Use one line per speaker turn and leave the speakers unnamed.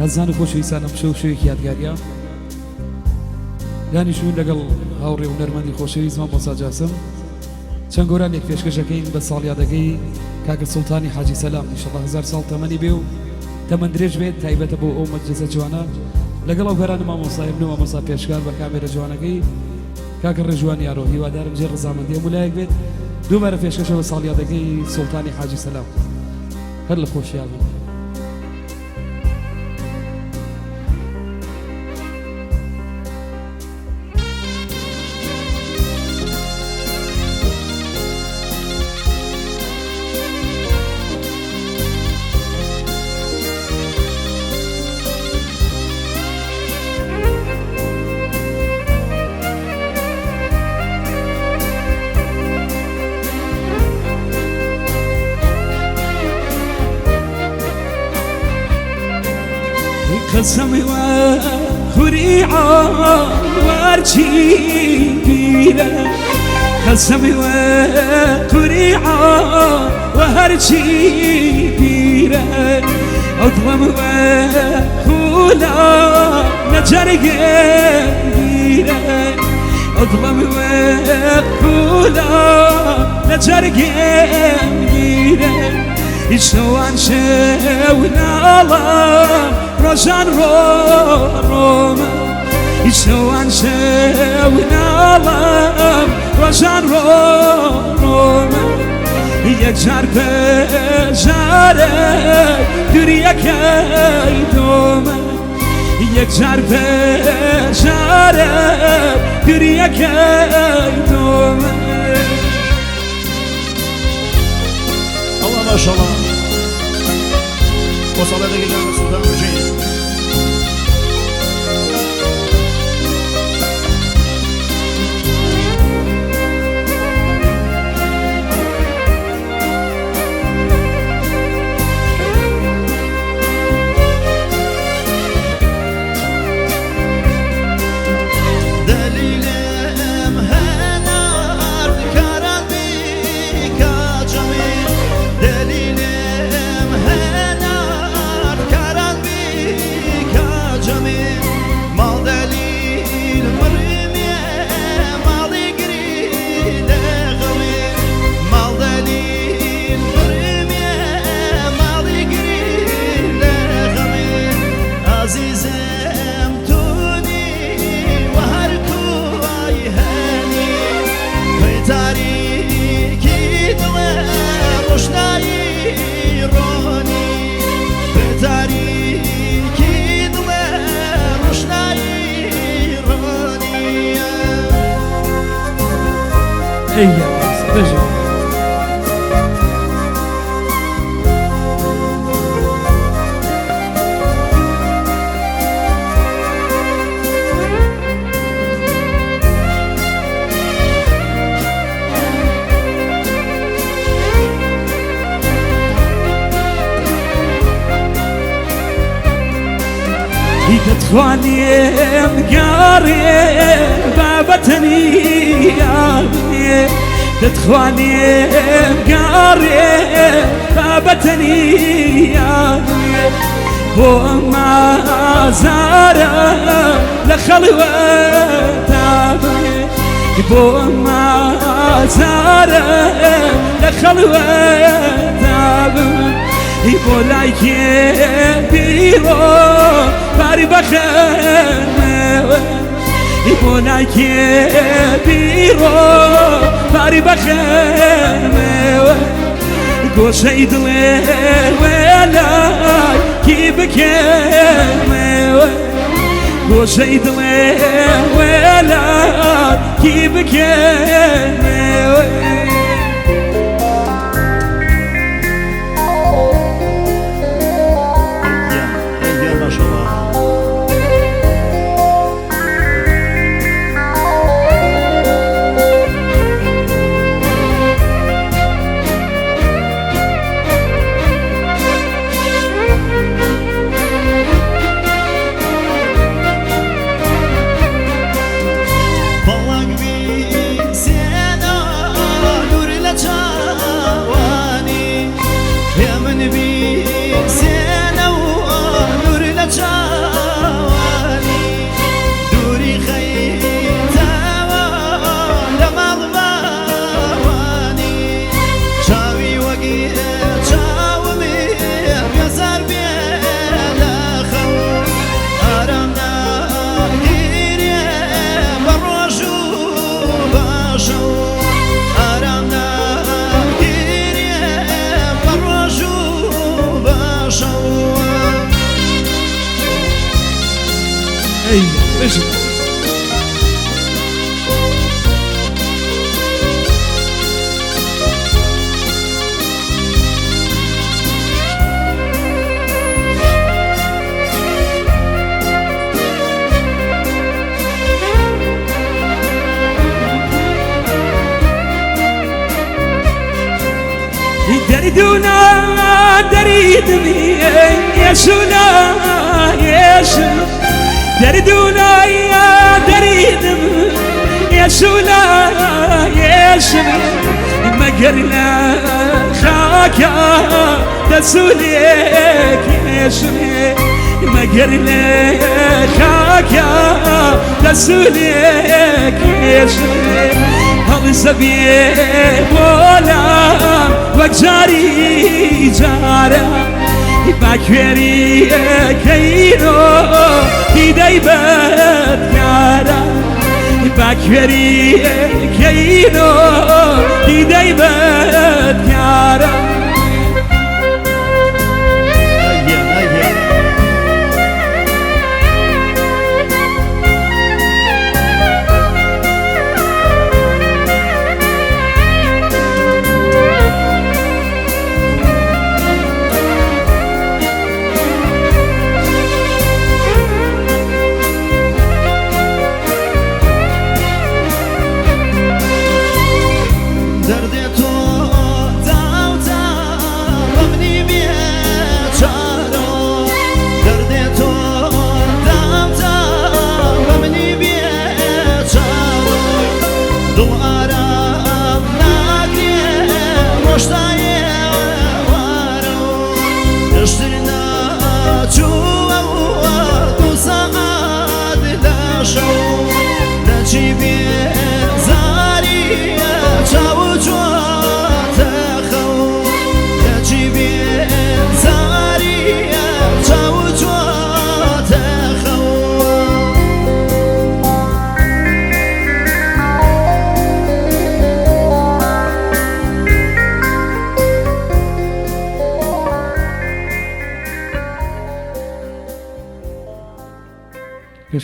هەزان و خۆشەویستانم شەو شەوێکی یادگاریە دانیشتوون لەگەڵ هاوڕێ و نەرمەندی خۆشەویستمان بۆ ساجاسم چەند گۆرانێک پێشکەشەکەین بە ساڵیادەکەی کاکە سوڵتانی حاجی سەلام ئینشەڵڵا 1000 ساڵ تەمەنی بێ و تەمەن درێژ بێت تایبەتە بۆ ئەو مەجلیسە جوانە لەگەڵ ئەو گەرانە مامۆستای بن و مامۆستا پێشکار بە کامێرە جوانەکەی کاکە ڕێژوان یارۆ هیوادارم جێ ڕزامەندی هەموو لایەک بێت دووبارە پێشکەشە بە ساڵیادەکەی سوڵتانی حاجی سەلام هەر لە خۆشیان بن.
قسمي وخريعة وارجي بيرة قسمي وخريعة وهرجي بيرة أظلم وخولا نجرق بيرة أظلم وخولا نجرق بيرة إشوان شونا الله روزان روما إشوان شونا الله روزان روما يكسر بزاره دريا كيدوما يكسر بزاره دريا كيدوما
الله ما شاء الله وصلت إلى السلطان المجيد
تتخواني مقاري بابتني يابني تتخواني مقاري بابتني يابني بو ما زارة لخلوة تابني بو ما زارة لخلوة تابني يبولاك بيرو باري بخير يبولاك بيرو باري بخير قوشي دلي ولاي كي بكير قوشي دلي ولاي كي بكير
Balak bir sena
بجد
دردونا دريدمي يا شولا يا شو دردونا يا دريدم يا شولا يا شو ما قرنا خاكا تسوليك يا شو ما قرنا خاكا تسوليك يا شو هذا سبيه ولا وجاري جارا باكوري كينو ديداي بدكارا باكوري كينو ديداي بدكارا
Ciao, ciao.